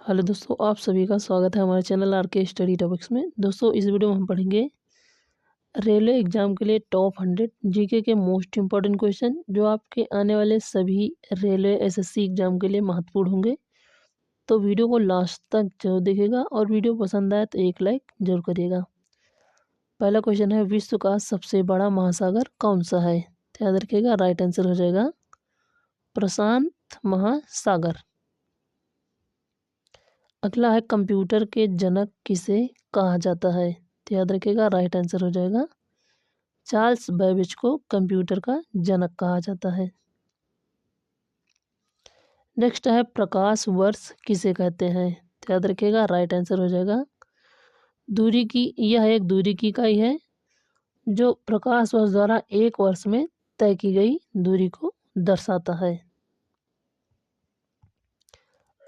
Hello दोस्तों, आप सभी का स्वागत है हमारे चैनल आर के स्टडी टॉपिक्स में। दोस्तों, इस वीडियो में हम पढ़ेंगे रेलवे एग्जाम के लिए टॉप 100 जीके के मोस्ट इम्पॉर्टेंट क्वेश्चन जो आपके आने वाले सभी रेलवे एसएससी एग्जाम के लिए महत्वपूर्ण होंगे। तो वीडियो को लास्ट तक जरूर देखिएगा और वीडियो पसंद आए तो एक लाइक जरूर करिएगा। पहला क्वेश्चन है, विश्व का सबसे बड़ा महासागर कौन सा है? तो याद रखिएगा, राइट आंसर हो जाएगा प्रशांत महासागर। अगला है, कंप्यूटर के जनक किसे कहा जाता है? तो याद रखिएगा, राइट आंसर हो जाएगा चार्ल्स बेबेज को कंप्यूटर का जनक कहा जाता है। नेक्स्ट है, प्रकाश वर्ष किसे कहते हैं? तो याद रखिएगा, राइट आंसर हो जाएगा दूरी की। यह एक दूरी की इकाई है जो प्रकाश वर्ष द्वारा एक वर्ष में तय की गई दूरी को दर्शाता है।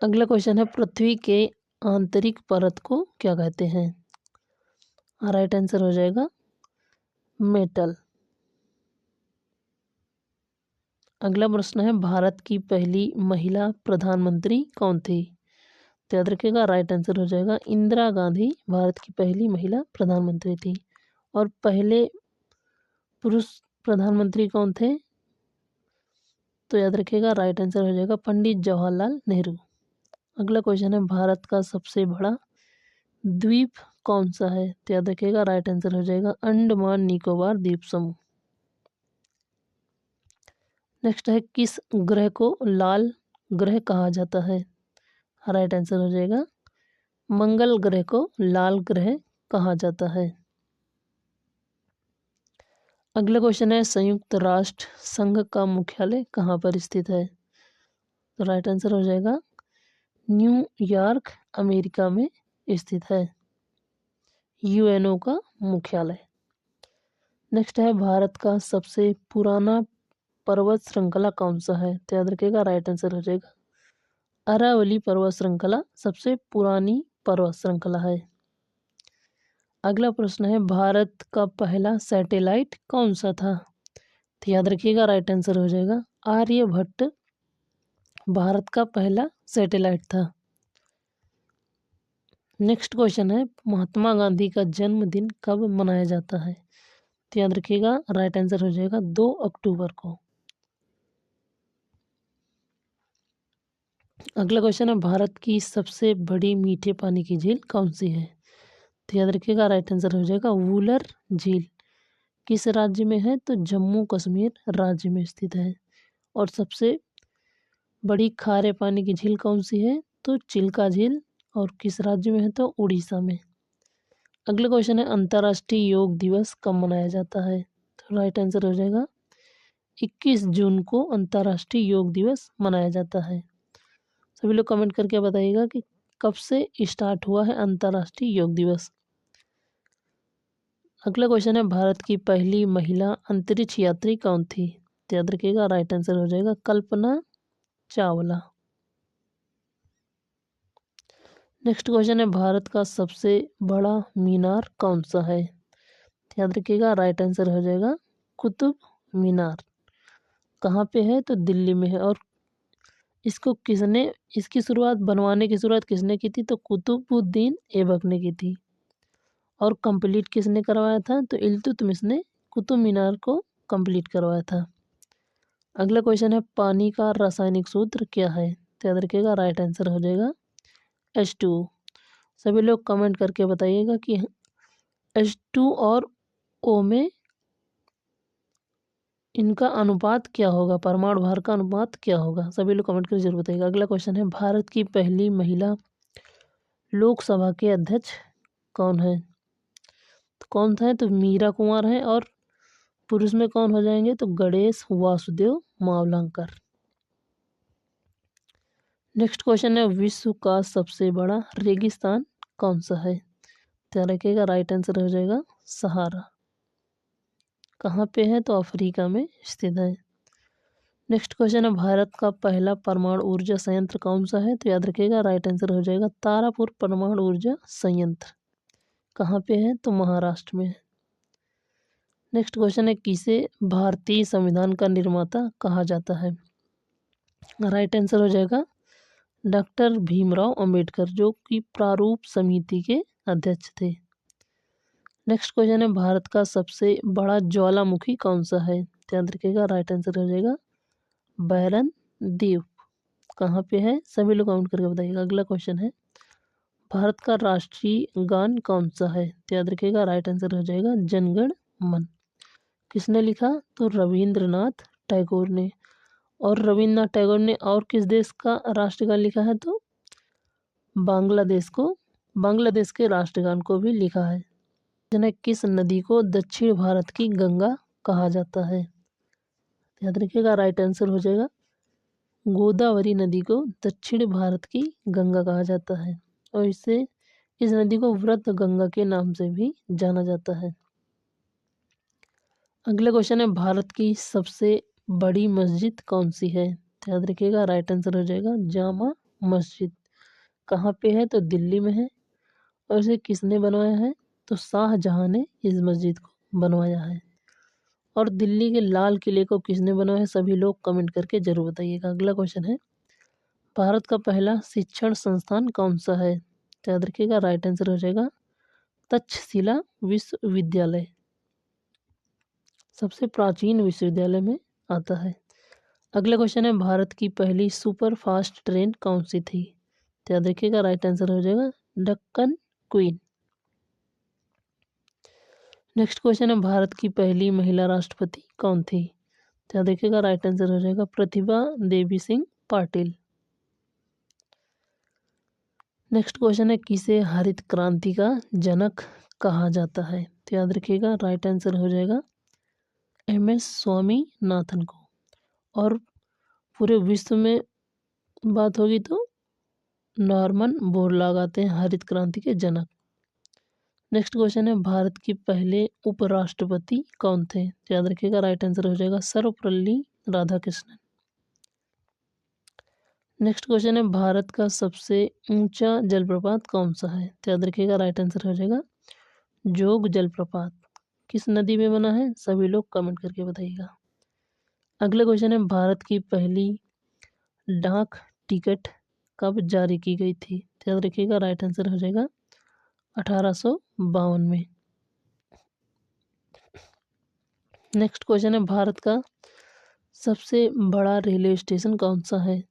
अगला क्वेश्चन है, पृथ्वी के आंतरिक परत को क्या कहते हैं? राइट आंसर हो जाएगा मेटल। अगला प्रश्न है, भारत की पहली महिला प्रधानमंत्री कौन थी? तो याद रखिएगा, राइट आंसर हो जाएगा इंदिरा गांधी भारत की पहली महिला प्रधानमंत्री थी। और पहले पुरुष प्रधानमंत्री कौन थे? तो याद रखिएगा, राइट आंसर हो जाएगा पंडित जवाहरलाल नेहरू। अगला क्वेश्चन है, भारत का सबसे बड़ा द्वीप कौन सा है? तो याद रखिएगा, राइट आंसर हो जाएगा अंडमान निकोबार द्वीप समूह। नेक्स्ट है, किस ग्रह को लाल ग्रह कहा जाता है? राइट आंसर हो जाएगा मंगल ग्रह को लाल ग्रह कहा जाता है। अगला क्वेश्चन है, संयुक्त राष्ट्र संघ का मुख्यालय कहाँ पर स्थित है? तो राइट आंसर हो जाएगा न्यूयॉर्क अमेरिका में स्थित है यूएनओ का मुख्यालय। नेक्स्ट है, भारत का सबसे पुराना पर्वत श्रृंखला कौन सा है? तो याद रखिएगा, राइट आंसर हो जाएगा अरावली पर्वत श्रृंखला सबसे पुरानी पर्वत श्रृंखला है। अगला प्रश्न है, भारत का पहला सैटेलाइट कौन सा था? तो याद रखिएगा, राइट आंसर हो जाएगा आर्यभट्ट भारत का पहला सैटेलाइट था। नेक्स्ट क्वेश्चन है, महात्मा गांधी का जन्मदिन कब मनाया जाता है? तो याद रखिएगा, राइट आंसर हो जाएगा 2 अक्टूबर को। अगला क्वेश्चन है, भारत की सबसे बड़ी मीठे पानी की झील कौन सी है? तो याद रखिएगा, राइट आंसर हो जाएगा वुलर झील। किस राज्य में है? तो जम्मू कश्मीर राज्य में स्थित है। और सबसे बड़ी खारे पानी की झील कौन सी है? तो चिल्का झील। और किस राज्य में है? तो उड़ीसा में। अगला क्वेश्चन है, अंतर्राष्ट्रीय योग दिवस कब मनाया जाता है? तो राइट आंसर हो जाएगा 21 जून को अंतर्राष्ट्रीय योग दिवस मनाया जाता है। सभी लोग कमेंट करके बताइएगा कि कब से स्टार्ट हुआ है अंतर्राष्ट्रीय योग दिवस। अगला क्वेश्चन है, भारत की पहली महिला अंतरिक्ष यात्री कौन थी? तो याद रखिएगा, राइट आंसर हो जाएगा कल्पना चावला। नेक्स्ट क्वेश्चन है, भारत का सबसे बड़ा मीनार कौन सा है? तो याद रखिएगा, राइट आंसर हो जाएगा कुतुब मीनार। कहाँ पे है? तो दिल्ली में है। और इसकी शुरुआत बनवाने की शुरुआत किसने की थी? तो कुतुबुद्दीन ऐबक ने की थी। और कंप्लीट किसने करवाया था? तो इल्तुतमिश ने कुतुब मीनार को कंप्लीट करवाया था। अगला क्वेश्चन है, पानी का रासायनिक सूत्र क्या है? तो याद रखिएगा, राइट आंसर हो जाएगा H2O। सभी लोग कमेंट करके बताइएगा कि H2 और O में इनका अनुपात क्या होगा, परमाणु भार का अनुपात क्या होगा? सभी लोग कमेंट करके जरूर बताइएगा। अगला क्वेश्चन है, भारत की पहली महिला लोकसभा के अध्यक्ष कौन है? तो कौन था? तो मीरा कुमार है। और पुरुष में कौन हो जाएंगे? तो गणेश वासुदेव मावलंकर। नेक्स्ट क्वेश्चन है, विश्व का सबसे बड़ा रेगिस्तान कौन सा है? तो रखिएगा, राइट आंसर हो जाएगा सहारा। कहाँ पे है? तो अफ्रीका में स्थित है। नेक्स्ट क्वेश्चन है, भारत का पहला परमाणु ऊर्जा संयंत्र कौन सा है? तो याद रखिएगा, राइट आंसर हो जाएगा तारापुर परमाणु ऊर्जा संयंत्र। कहाँ पे है? तो महाराष्ट्र में है। नेक्स्ट क्वेश्चन है, किसे भारतीय संविधान का निर्माता कहा जाता है? राइट आंसर हो जाएगा डॉक्टर भीमराव अंबेडकर, जो कि प्रारूप समिति के अध्यक्ष थे। नेक्स्ट क्वेश्चन है, भारत का सबसे बड़ा ज्वालामुखी कौन सा है? ध्यान रखिएगा, राइट आंसर हो जाएगा बैरन द्वीप। कहाँ पे है? सभी लोग काउंट करके बताइएगा। अगला क्वेश्चन है, भारत का राष्ट्रीय गान कौन सा है? याद रखिएगा, राइट आंसर हो जाएगा जनगण मन। किसने लिखा? तो रविंद्रनाथ टैगोर ने। और रविंद्रनाथ टैगोर ने और किस देश का राष्ट्रगान लिखा है? तो बांग्लादेश के राष्ट्रगान को भी लिखा है। किस नदी को दक्षिण भारत की गंगा कहा जाता है? याद रखिएगा, राइट आंसर हो जाएगा गोदावरी नदी को दक्षिण भारत की गंगा कहा जाता है, और इस नदी को व्रत गंगा के नाम से भी जाना जाता है। अगला क्वेश्चन है, भारत की सबसे बड़ी मस्जिद कौन सी है? याद रखिएगा, राइट आंसर हो जाएगा जामा मस्जिद। कहाँ पे है? तो दिल्ली में है। और इसे किसने बनवाया है? तो शाहजहां ने इस मस्जिद को बनवाया है। और दिल्ली के लाल किले को किसने बनवाया है? सभी लोग कमेंट करके जरूर बताइएगा। अगला क्वेश्चन है, भारत का पहला शिक्षण संस्थान कौन सा है? याद रखिएगा, राइट आंसर हो जाएगा तक्षशिला विश्वविद्यालय। सबसे प्राचीन विश्वविद्यालय में आता है। अगला क्वेश्चन है, भारत की पहली सुपर फास्ट ट्रेन कौन सी थी? याद रखिएगा, राइट आंसर हो जाएगा दक्कन क्वीन। नेक्स्ट क्वेश्चन है, भारत की पहली महिला राष्ट्रपति कौन थी? याद रखिएगा, राइट आंसर हो जाएगा प्रतिभा देवी सिंह पाटिल। नेक्स्ट क्वेश्चन है, किसे हरित क्रांति का जनक कहा जाता है? तो याद रखिएगा, राइट आंसर हो जाएगा MS स्वामीनाथन को। और पूरे विश्व में बात होगी तो नॉर्मन बोरलॉग आते हैं हरित क्रांति के जनक। नेक्स्ट क्वेश्चन है, भारत के पहले उपराष्ट्रपति कौन थे? तो याद रखिएगा, राइट आंसर हो जाएगा सर्वपल्ली राधाकृष्णन। नेक्स्ट क्वेश्चन है, भारत का सबसे ऊंचा जलप्रपात कौन सा है? तो याद रखिएगा, राइट आंसर हो जाएगा जोग जलप्रपात। किस नदी में बना है? सभी लोग कमेंट करके बताइएगा। अगला क्वेश्चन है, भारत की पहली डाक टिकट कब जारी की गई थी? तो याद रखिएगा, राइट आंसर हो जाएगा 1852 में। नेक्स्ट क्वेश्चन है, भारत का सबसे बड़ा रेलवे स्टेशन कौन सा है?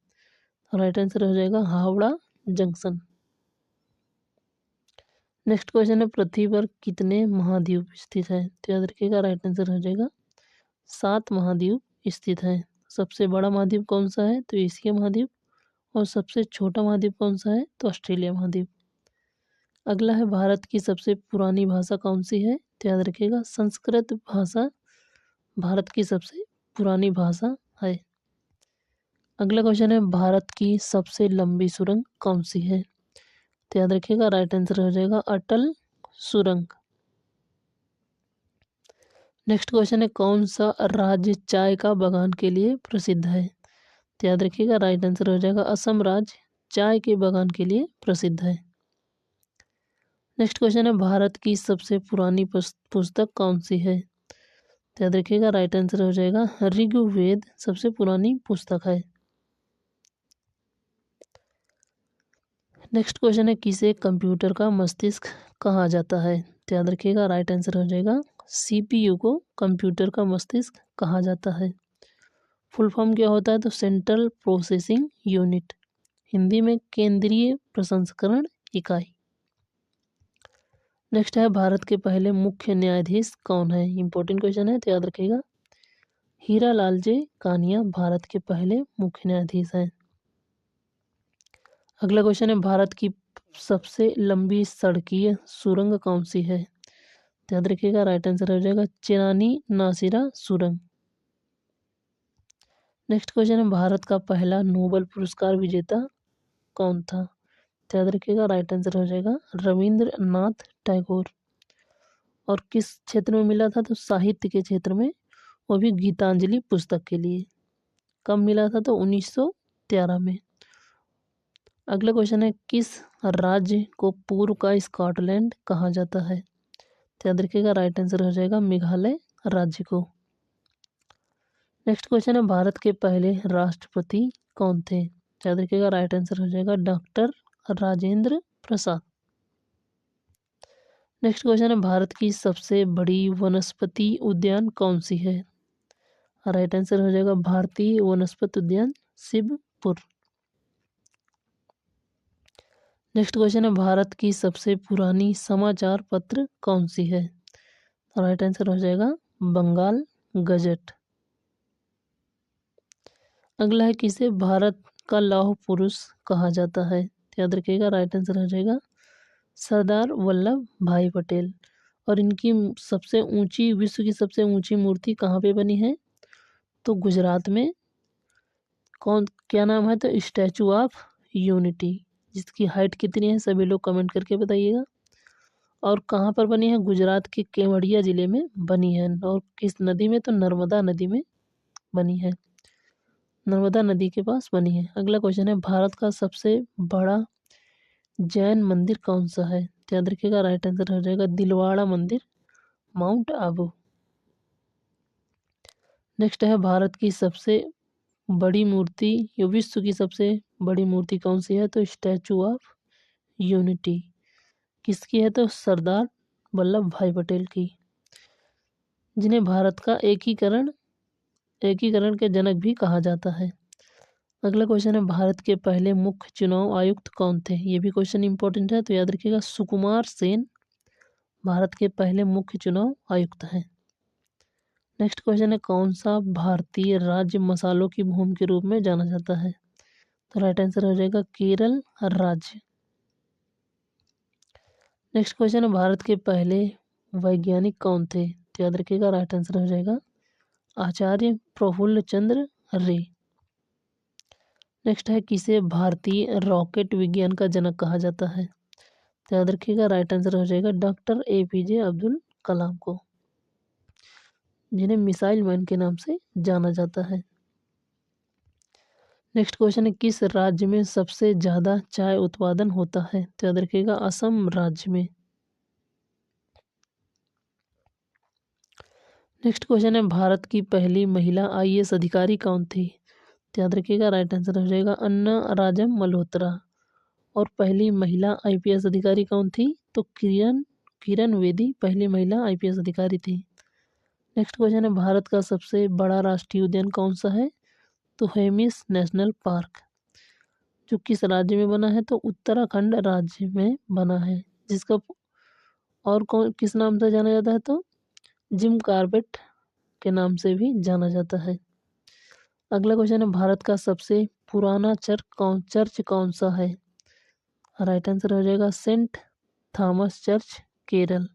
राइट आंसर हो जाएगा हावड़ा जंक्शन। नेक्स्ट क्वेश्चन है, पृथ्वी पर कितने महाद्वीप स्थित है? तो याद रखिएगा, राइट आंसर हो जाएगा 7 महाद्वीप स्थित है। सबसे बड़ा महाद्वीप कौन सा है? तो एशिया महाद्वीप। और सबसे छोटा महाद्वीप कौन सा है? तो ऑस्ट्रेलिया महाद्वीप। अगला है, भारत की सबसे पुरानी भाषा कौन सी है? तो याद रखिएगा संस्कृत भाषा भारत की सबसे पुरानी भाषा है। अगला क्वेश्चन है, भारत की सबसे लंबी सुरंग कौन सी है? तो याद रखिएगा, राइट आंसर हो जाएगा अटल सुरंग। नेक्स्ट क्वेश्चन है, कौन सा राज्य चाय का बागान के लिए प्रसिद्ध है? तो याद रखिएगा, राइट आंसर हो जाएगा असम राज्य चाय के बागान के लिए प्रसिद्ध है। नेक्स्ट क्वेश्चन है, भारत की सबसे पुरानी पुस्तक कौन सी है? तो याद रखिएगा, राइट आंसर हो जाएगा ऋग्वेद सबसे पुरानी पुस्तक है। नेक्स्ट क्वेश्चन है, किसे कंप्यूटर का मस्तिष्क कहा जाता है? तो याद रखिएगा, राइट आंसर हो जाएगा CPU को कंप्यूटर का मस्तिष्क कहा जाता है। फुल फॉर्म क्या होता है? तो सेंट्रल प्रोसेसिंग यूनिट, हिंदी में केंद्रीय प्रसंस्करण इकाई। नेक्स्ट है, भारत के पहले मुख्य न्यायाधीश कौन है? इंपॉर्टेंट क्वेश्चन है, तो याद रखिएगा हीरालाल जे कानिया भारत के पहले मुख्य न्यायाधीश हैं। अगला क्वेश्चन है, भारत की सबसे लंबी सड़कीय सुरंग कौन सी है? तो याद रखिएगा, राइट आंसर हो जाएगा चेनानी नासिरा सुरंग। नेक्स्ट क्वेश्चन है, भारत का पहला नोबेल पुरस्कार विजेता कौन था? तो याद रखिएगा, राइट आंसर हो जाएगा रविंद्रनाथ टैगोर। और किस क्षेत्र में मिला था? तो साहित्य के क्षेत्र में, वो भी गीतांजलि पुस्तक के लिए। कब मिला था? तो 1913 में। अगला क्वेश्चन है, किस राज्य को पूर्व का स्कॉटलैंड कहा जाता है? तो याद रखिएगा, राइट आंसर हो जाएगा मेघालय राज्य को। नेक्स्ट क्वेश्चन है, भारत के पहले राष्ट्रपति कौन थे? याद रखिएगा राइट आंसर हो जाएगा doctor Rajendra Prasad. Next question है भारत की सबसे बड़ी वनस्पति उद्यान कौन सी है? राइट आंसर हो जाएगा भारतीय वनस्पति उद्यान शिवपुर। नेक्स्ट क्वेश्चन है भारत की सबसे पुरानी समाचार पत्र कौन सी है? राइट आंसर हो जाएगा बंगाल गजट। अगला है किसे भारत का लौह पुरुष कहा जाता है? याद रखिएगा राइट आंसर हो जाएगा सरदार वल्लभ भाई पटेल। और इनकी सबसे ऊंची, विश्व की सबसे ऊंची मूर्ति कहाँ पे बनी है? तो गुजरात में। कौन, क्या नाम है? तो स्टैचू ऑफ यूनिटी। जिसकी हाइट कितनी है सभी लोग कमेंट करके बताइएगा। और कहाँ पर बनी है? गुजरात के केवड़िया जिले में बनी है। और किस नदी में? तो नर्मदा नदी में बनी है, नर्मदा नदी के पास बनी है। अगला क्वेश्चन है भारत का सबसे बड़ा जैन मंदिर कौन सा है? याद रखिएगा राइट आंसर हो जाएगा दिलवाड़ा मंदिर, माउंट आबू। नेक्स्ट है भारत की सबसे बड़ी मूर्ति या विश्व की सबसे बड़ी मूर्ति कौन सी है? तो स्टैचू ऑफ यूनिटी। किसकी है? तो सरदार वल्लभ भाई पटेल की, जिन्हें भारत का एकीकरण के जनक भी कहा जाता है। अगला क्वेश्चन है भारत के पहले मुख्य चुनाव आयुक्त कौन थे? ये भी क्वेश्चन इंपॉर्टेंट है, तो याद रखिएगा सुकुमार सेन भारत के पहले मुख्य चुनाव आयुक्त हैं। नेक्स्ट क्वेश्चन है कौन सा भारतीय राज्य मसालों की भूमि के रूप में जाना जाता है? तो राइट आंसर हो जाएगा केरल राज्य। नेक्स्ट क्वेश्चन है भारत के पहले वैज्ञानिक कौन थे? तो याद रखिएगा राइट आंसर हो जाएगा आचार्य प्रफुल्ल चंद्र रे। नेक्स्ट है किसे भारतीय रॉकेट विज्ञान का जनक कहा जाता है? तो याद रखिएगा राइट आंसर हो जाएगा डॉक्टर APJ अब्दुल कलाम को, जिन्हें मिसाइल मैन के नाम से जाना जाता है। नेक्स्ट क्वेश्चन है किस राज्य में सबसे ज्यादा चाय उत्पादन होता है? तो याद रखिएगा असम राज्य में। नेक्स्ट क्वेश्चन है भारत की पहली महिला IAS अधिकारी कौन थी? तो याद रखिएगा राइट आंसर हो जाएगा अन्ना राजम मल्होत्रा। और पहली महिला IPS अधिकारी कौन थी? तो किरण बेदी पहली महिला IPS अधिकारी थी। नेक्स्ट क्वेश्चन है भारत का सबसे बड़ा राष्ट्रीय उद्यान कौन सा है? तो हेमिस नेशनल पार्क, जो किस राज्य में बना है? तो उत्तराखंड राज्य में बना है, जिसका और कौन किस नाम से जाना जाता है? तो जिम कॉर्बेट के नाम से भी जाना जाता है। अगला क्वेश्चन है भारत का सबसे पुराना चर्च कौन सा है? राइट आंसर हो जाएगा saint Thomas church Kerala.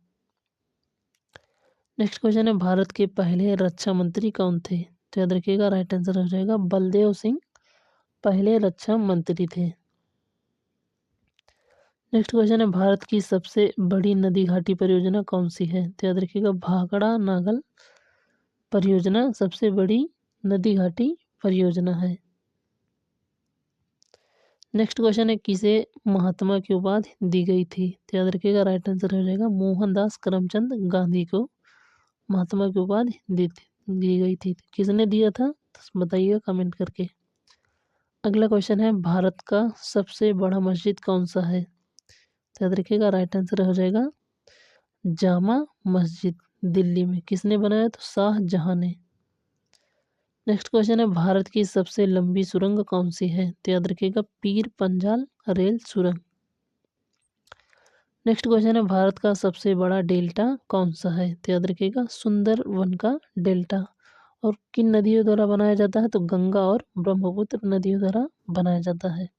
Next question है भारत के पहले रक्षा मंत्री कौन थे? तो याद रखिएगा राइट आंसर हो जाएगा बलदेव सिंह पहले रक्षा मंत्री थे। नेक्स्ट क्वेश्चन है भारत की सबसे बड़ी नदी घाटी परियोजना कौन सी है? तो याद रखिएगा भाखड़ा नागल परियोजना सबसे बड़ी नदी घाटी परियोजना है। नेक्स्ट क्वेश्चन है किसे महात्मा की उपाधि दी गई थी? तो याद रखिएगा राइट आंसर हो जाएगा मोहनदास करमचंद गांधी को महात्मा की उपाधि दी गई थी। किसने दिया था? तो बताइएगा कमेंट करके। अगला क्वेश्चन है भारत का सबसे बड़ा मस्जिद कौन सा है? तो याद रखिएगा राइट आंसर हो जाएगा जामा मस्जिद दिल्ली में। किसने बनाया? तो शाहजहां ने। नेक्स्ट क्वेश्चन है भारत की सबसे लंबी सुरंग कौन सी है? तो याद रखिएगा पीर पंजाल रेल सुरंग। नेक्स्ट क्वेश्चन है भारत का सबसे बड़ा डेल्टा कौन सा है? तो याद रखिएगा सुंदरवन का डेल्टा। और किन नदियों द्वारा बनाया जाता है? तो गंगा और ब्रह्मपुत्र नदियों द्वारा बनाया जाता है।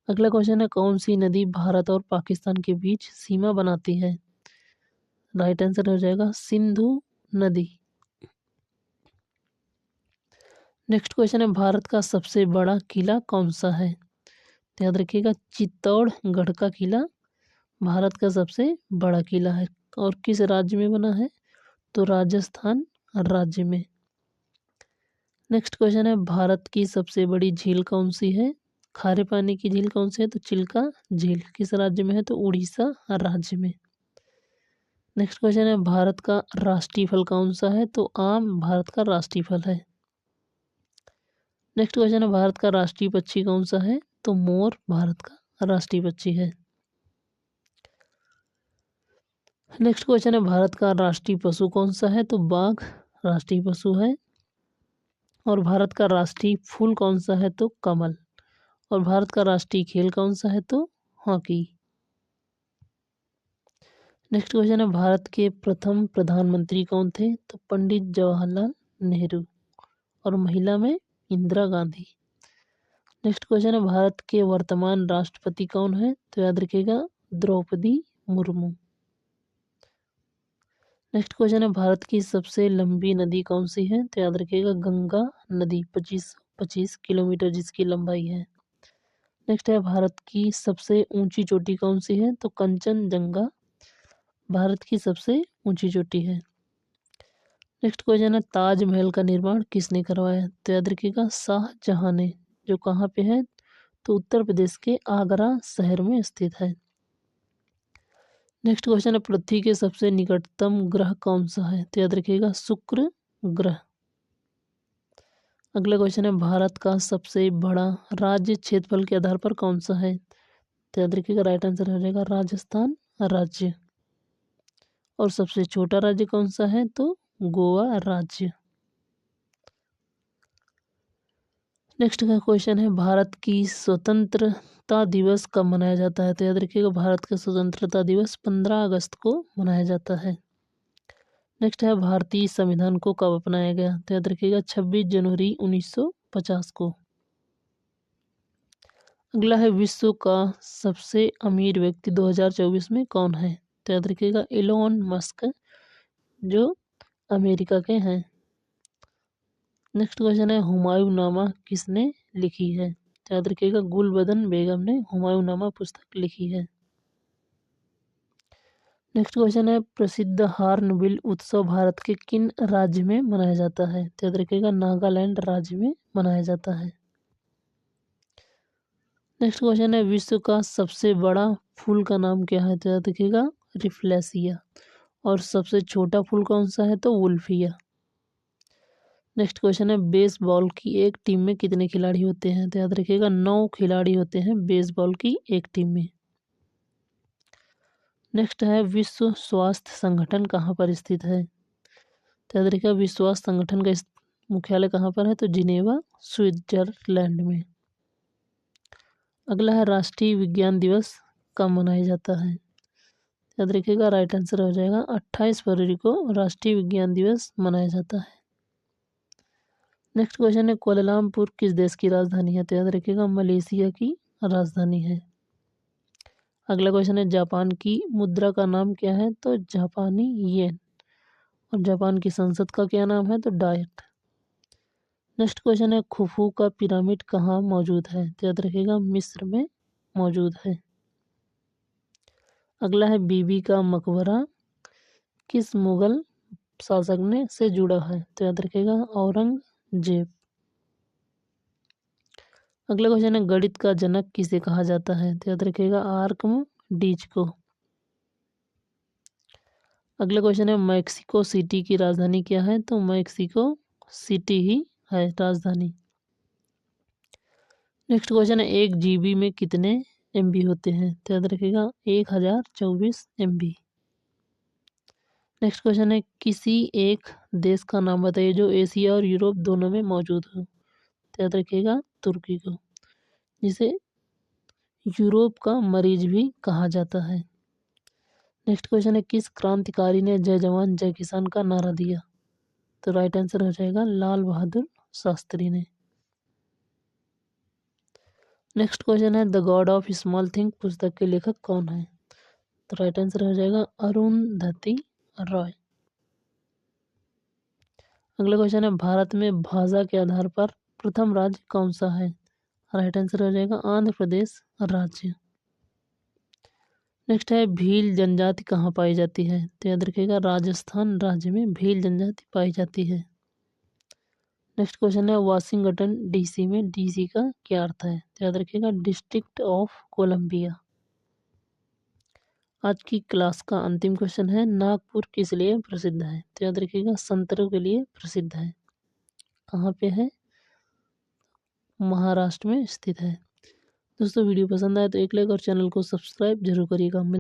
अगला क्वेश्चन है कौन सी नदी भारत और पाकिस्तान के बीच सीमा बनाती है? राइट आंसर हो जाएगा सिंधु नदी। नेक्स्ट क्वेश्चन है भारत का सबसे बड़ा किला कौन सा है? तो याद रखिएगा चित्तौड़गढ़ का किला भारत का सबसे बड़ा किला है। और किस राज्य में बना है? तो राजस्थान राज्य में। नेक्स्ट क्वेश्चन है भारत की सबसे बड़ी झील कौन सी है? खारे पानी की झील कौन सी है? तो चिल्का झील किस राज्य में है? तो उड़ीसा राज्य में। नेक्स्ट क्वेश्चन है भारत का राष्ट्रीय फल कौन सा है? तो आम भारत का राष्ट्रीय फल है। नेक्स्ट क्वेश्चन है भारत का राष्ट्रीय पक्षी कौन सा है? तो मोर भारत का राष्ट्रीय पक्षी है। नेक्स्ट क्वेश्चन है भारत का राष्ट्रीय पशु कौन सा है? तो बाघ राष्ट्रीय पशु है। और भारत का राष्ट्रीय फूल कौन सा है? तो कमल। और भारत का राष्ट्रीय खेल कौन सा है? तो हॉकी। नेक्स्ट क्वेश्चन है भारत के प्रथम प्रधानमंत्री कौन थे? तो पंडित जवाहरलाल नेहरू। और महिला में इंदिरा गांधी। नेक्स्ट क्वेश्चन है भारत के वर्तमान राष्ट्रपति कौन है? तो याद रखिएगा द्रौपदी मुर्मू। नेक्स्ट क्वेश्चन है भारत की सबसे लंबी नदी कौन सी है? तो याद रखिएगा गंगा नदी 25 किलोमीटर जिसकी लंबाई है। नेक्स्ट है भारत की सबसे ऊंची चोटी कौन सी है? तो कंचनजंगा भारत की सबसे ऊंची चोटी है। नेक्स्ट क्वेश्चन है ताजमहल का निर्माण किसने करवाया? तो याद रखिएगा शाहजहां ने। जो कहाँ पे है? तो उत्तर प्रदेश के आगरा शहर में स्थित है। नेक्स्ट क्वेश्चन है पृथ्वी के सबसे निकटतम ग्रह कौन सा है? तो याद रखिएगा शुक्र ग्रह। अगला क्वेश्चन है भारत का सबसे बड़ा राज्य क्षेत्रफल के आधार पर कौन सा है? तो याद रखिएगा राइट आंसर हो जाएगा राजस्थान राज्य। और सबसे छोटा राज्य कौन सा है? तो गोवा राज्य। नेक्स्ट का क्वेश्चन है भारत की स्वतंत्रता दिवस कब मनाया जाता है? तो याद रखिएगा भारत का स्वतंत्रता दिवस 15 अगस्त को मनाया जाता है। नेक्स्ट है भारतीय संविधान को कब अपनाया गया? तो याद रखिएगा 26 जनवरी 1950 को। अगला है विश्व का सबसे अमीर व्यक्ति 2024 में कौन है? तो याद रखिएगा एलोन मस्क जो अमेरिका के हैं। नेक्स्ट क्वेश्चन है हुमायूंनामा किसने लिखी है? तो याद रखिएगा गुलबदन बेगम ने हुमायूंनामा पुस्तक लिखी है। नेक्स्ट क्वेश्चन है प्रसिद्ध हार्नबिल उत्सव भारत के किन राज्य में मनाया जाता है? तो याद रखिएगा नागालैंड राज्य में मनाया जाता है। नेक्स्ट क्वेश्चन है विश्व का सबसे बड़ा फूल का नाम क्या है? तो याद रखिएगा रिफ्लेसिया। और सबसे छोटा फूल कौन सा है? तो वुल्फिया। नेक्स्ट क्वेश्चन है बेसबॉल की एक टीम में कितने खिलाड़ी होते हैं? तो याद रखिएगा 9 खिलाड़ी होते हैं बेसबॉल की एक टीम में। नेक्स्ट है विश्व स्वास्थ्य संगठन कहाँ पर स्थित है? तो याद रखिएगा विश्व स्वास्थ्य संगठन का मुख्यालय कहाँ पर है? तो जिनेवा स्विट्जरलैंड में। अगला है राष्ट्रीय विज्ञान दिवस कब मनाया जाता है? याद रखिएगा राइट आंसर हो जाएगा 28 फरवरी को राष्ट्रीय विज्ञान दिवस मनाया जाता है। नेक्स्ट क्वेश्चन है कोलालमपुर किस देश की राजधानी है? तो याद रखिएगा मलेशिया की राजधानी है। अगला क्वेश्चन है जापान की मुद्रा का नाम क्या है? तो जापानी येन। और जापान की संसद का क्या नाम है? तो डायट। नेक्स्ट क्वेश्चन है खुफू का पिरामिड कहाँ मौजूद है? तो याद रखिएगा मिस्र में मौजूद है। अगला है बीबी का मकबरा किस मुगल शासक ने से जुड़ा है? तो याद रखिएगा औरंगजेब। अगला क्वेश्चन है गणित का जनक किसे कहा जाता है? तो याद रखिएगा आर्किमिडीज को। अगला क्वेश्चन है मैक्सिको सिटी की राजधानी क्या है? तो मैक्सिको सिटी ही है राजधानी। नेक्स्ट क्वेश्चन है 1 GB में कितने MB होते हैं? तो याद रखिएगा 1024 MB। नेक्स्ट क्वेश्चन है किसी एक देश का नाम बताइए जो एशिया और यूरोप दोनों में मौजूद हो। तो याद रखिएगा तुर्की को, जिसे यूरोप का मरीज भी कहा जाता है। नेक्स्ट क्वेश्चन है किस क्रांतिकारी ने जय जवान जय किसान का नारा दिया? तो राइट आंसर हो जाएगा लाल बहादुर शास्त्री ने। नेक्स्ट क्वेश्चन है the God of small thing पुस्तक के लेखक कौन है? तो राइट आंसर हो जाएगा अरुंधति रॉय। अगला क्वेश्चन है भारत में भाषा के आधार पर प्रथम राज्य कौन सा है? राइट आंसर हो जाएगा आंध्र प्रदेश राज्य। नेक्स्ट है भील जनजाति कहाँ पाई जाती है? तो याद रखिएगा राजस्थान राज्य में भील जनजाति पाई जाती है। नेक्स्ट क्वेश्चन है वाशिंगटन DC में DC का क्या अर्थ है? तो याद रखिएगा डिस्ट्रिक्ट ऑफ कोलंबिया। आज की क्लास का अंतिम क्वेश्चन है नागपुर किस लिए प्रसिद्ध है? तो याद रखिएगा संतरों के लिए प्रसिद्ध है। कहाँ पे है? महाराष्ट्र में स्थित है। दोस्तों वीडियो पसंद आए तो एक लाइक और चैनल को सब्सक्राइब जरूर करिएगा।